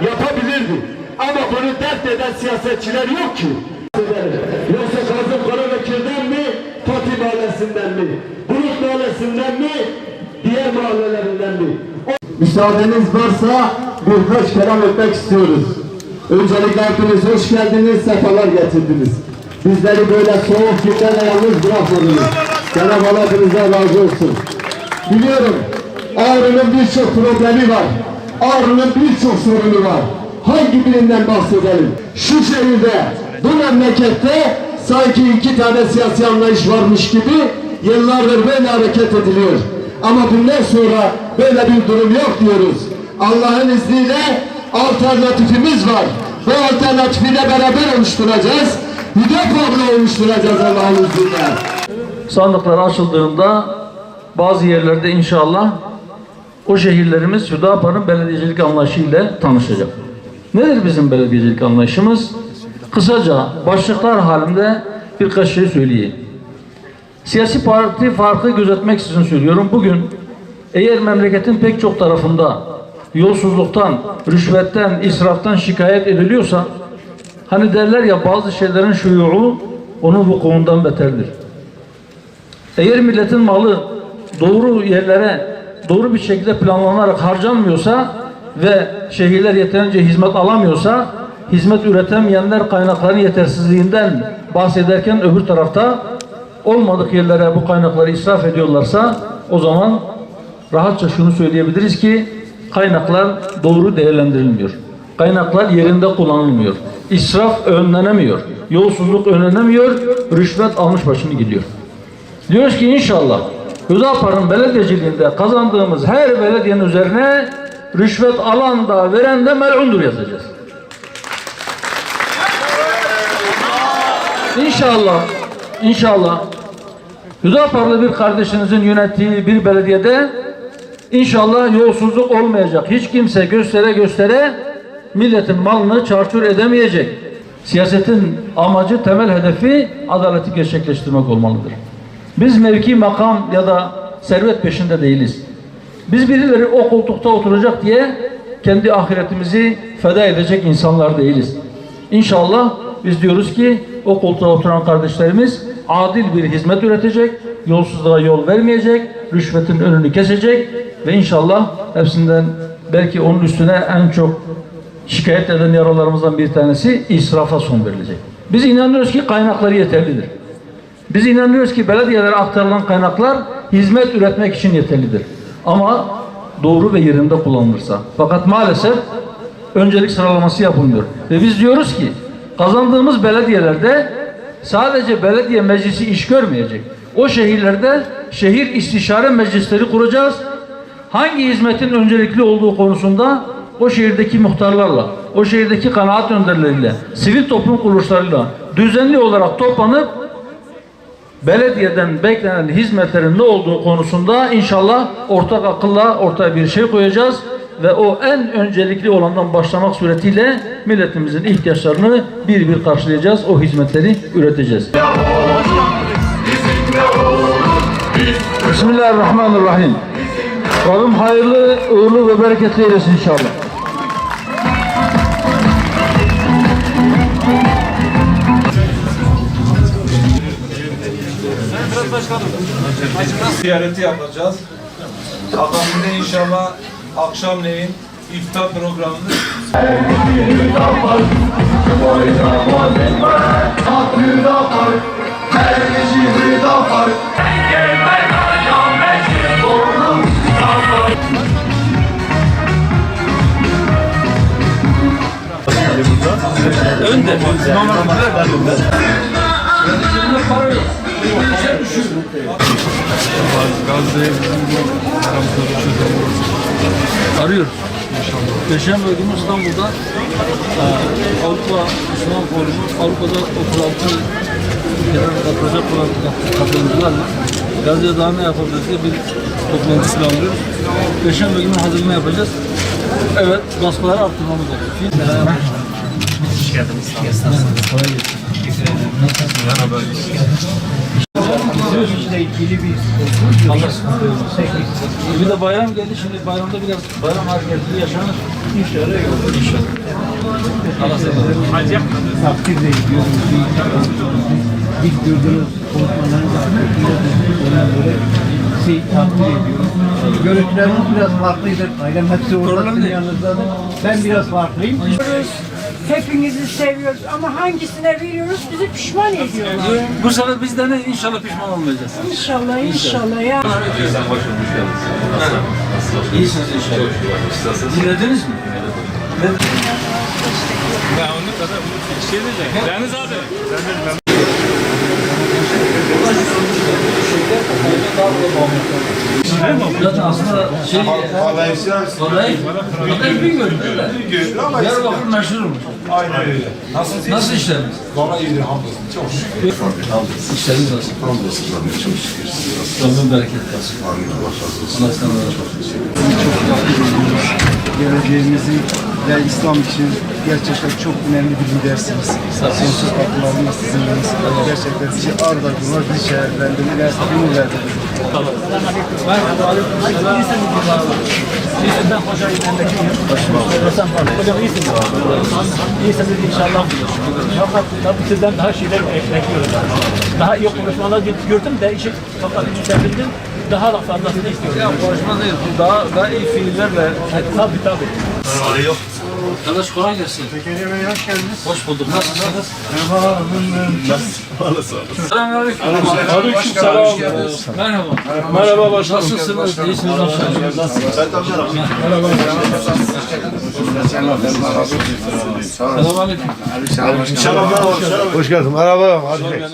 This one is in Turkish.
yapabilirdi. Ama bunu dert eden siyasetçiler yok ki. Yoksa Kazım Karabekir'den mi, Fatih Mahallesi'nden mi, Bulut Mahallesi'nden mi, diğer mahallelerinden mi? Müsaadeniz varsa birkaç kelam etmek istiyoruz. Öncelikle hepiniz hoş geldiniz, sefalar getirdiniz. Bizleri böyle soğuk günlerle yalnız bırakmadınız. Cenab-ı Allah hepinizden razı olsun. Biliyorum, Ağrı'nın birçok problemi var. Ağrı'nın birçok sorunu var. Hangi birinden bahsedelim? Şu şehirde, bu memlekette sanki iki tane siyasi anlayış varmış gibi yıllardır böyle hareket ediliyor. Ama bundan sonra böyle bir durum yok diyoruz. Allah'ın izniyle alternatifimiz var. Bu alternatifi de beraber oluşturacağız. Hüdapar'la oluşturacağız Allah'ın izniyle. Sandıklar açıldığında bazı yerlerde inşallah o şehirlerimiz Hüdapar'ın belediyecilik anlayışıyla tanışacak. Nedir bizim belediyecilik anlayışımız? Kısaca başlıklar halinde birkaç şey söyleyeyim. Siyasi parti farkı gözetmek için söylüyorum. Bugün eğer memleketin pek çok tarafında yolsuzluktan, rüşvetten, israftan şikayet ediliyorsa, hani derler ya bazı şeylerin şuyuğu onun vukuundan beterdir. Eğer milletin malı doğru yerlere doğru bir şekilde planlanarak harcanmıyorsa ve şehirler yeterince hizmet alamıyorsa, hizmet üretemeyenler kaynakların yetersizliğinden bahsederken öbür tarafta olmadık yerlere bu kaynakları israf ediyorlarsa, o zaman rahatça şunu söyleyebiliriz ki kaynaklar doğru değerlendirilmiyor. Kaynaklar yerinde kullanılmıyor. İsraf önlenemiyor. Yolsuzluk önlenemiyor. Rüşvet almış başını gidiyor. Diyoruz ki inşallah Hüdapar'ın belediyeciliğinde kazandığımız her belediyenin üzerine rüşvet alan da veren de mel'undur yazacağız. İnşallah Hüdaparlı bir kardeşinizin yönettiği bir belediyede inşallah yolsuzluk olmayacak. Hiç kimse göstere milletin malını çarçur edemeyecek. Siyasetin amacı, temel hedefi adaleti gerçekleştirmek olmalıdır. Biz mevki, makam ya da servet peşinde değiliz. Biz birileri o koltukta oturacak diye kendi ahiretimizi feda edecek insanlar değiliz. İnşallah biz diyoruz ki o koltuğa oturan kardeşlerimiz adil bir hizmet üretecek, yolsuzluğa yol vermeyecek, rüşvetin önünü kesecek ve inşallah hepsinden belki onun üstüne en çok şikayet eden yaralarımızdan bir tanesi israfa son verilecek. Biz inanıyoruz ki kaynakları yeterlidir. Biz inanıyoruz ki belediyelere aktarılan kaynaklar hizmet üretmek için yeterlidir. Ama doğru ve yerinde kullanılırsa. Fakat maalesef öncelik sıralaması yapılmıyor. Ve biz diyoruz ki kazandığımız belediyelerde sadece belediye meclisi iş görmeyecek. O şehirlerde şehir istişare meclisleri kuracağız. Hangi hizmetin öncelikli olduğu konusunda o şehirdeki muhtarlarla, o şehirdeki kanaat önderleriyle, sivil toplum kuruluşlarıyla düzenli olarak toplanıp belediyeden beklenen hizmetlerin ne olduğu konusunda inşallah ortak akılla ortaya bir şey koyacağız ve o en öncelikli olandan başlamak suretiyle milletimizin ihtiyaçlarını bir bir karşılayacağız, o hizmetleri üreteceğiz. Bismillahirrahmanirrahim. Rabbim hayırlı, uğurlu ve bereketli eylesin inşallah. Ziyareti yapacağız. Akabinde inşallah akşamleyin iftar programını önde. Arıyoruz. Perşembe günü İstanbul'da Avrupa Müslüman Forumu, Avrupa'da 36 ülkeden katılacak olan katılımcılarla Gazze'de ne yapabiliriz diye bir toplantı planlıyoruz. Perşembe günü hazırlama yapacağız. Evet, baskıları arttırmamız lazım. Hoş geldiniz. Kolay gelsin. İşle ilgili bir Bir de bayram geldi. Şimdi bayramda biraz bayram hareketli yaşanır. İnşallah yok. Allah seni. Takdirle ediyoruz. Bildirdiniz, konuşmalarınızı ona göre takdir ediyoruz. Görüntülerimiz biraz farklıydı. Ailem hepsi orada yanınızdadır. Ben biraz farklıyım. Hepinizi seviyoruz ama hangisine veriyoruz bizi pişman ediyorlar. Bu sefer biz de inşallah pişman olmayacağız. İnşallah inşallah ya. İyisiniz inşallah. Dinlediniz mi? Ya onun kadar bir şey diyeceğim. Deniz abi. Zaten aslında vallahi bilmiyorum. Diyarbakır meşhurmuş. Aynen öyle. Nasıl işleriniz? Valla iyidir hamdolsun. Çok şükür. İşleriniz nasıl? Hamdolsun tabii çok şükür. Rabbim bereket versin. Amin. Allah razı olsun. Allah sana razı olsun. Geleceğimizi ve İslam için gerçekten çok önemli bir lidersiniz. Sonsuz kapılarımız sizinleniz. Gerçekten sizi arda günler bizi şereflendirdiler, gönüllerdir. Ben hocayı memleketim. Hocam iyisiniz. İyisiniz inşallah. Fakat tabii sizden daha şeyler bekliyoruz. Daha iyi konuşmalar gördüm de işi fakat sevindim. Daha da fazlasını istiyorum. Ya konuşma değil, bu daha iyi fiillerle. Tabii. Arkadaş kolay gelsin. Tekeriye Bey hoş geldiniz. Hoş bulduk. Nasılsınız? Merhaba. Selamünaleyküm. Aleykümselam. Merhaba. Merhaba başkanım. Nasılsınız? İyisiniz inşallah. Selamünaleyküm. Hoş geldin. Merhaba. Hadi.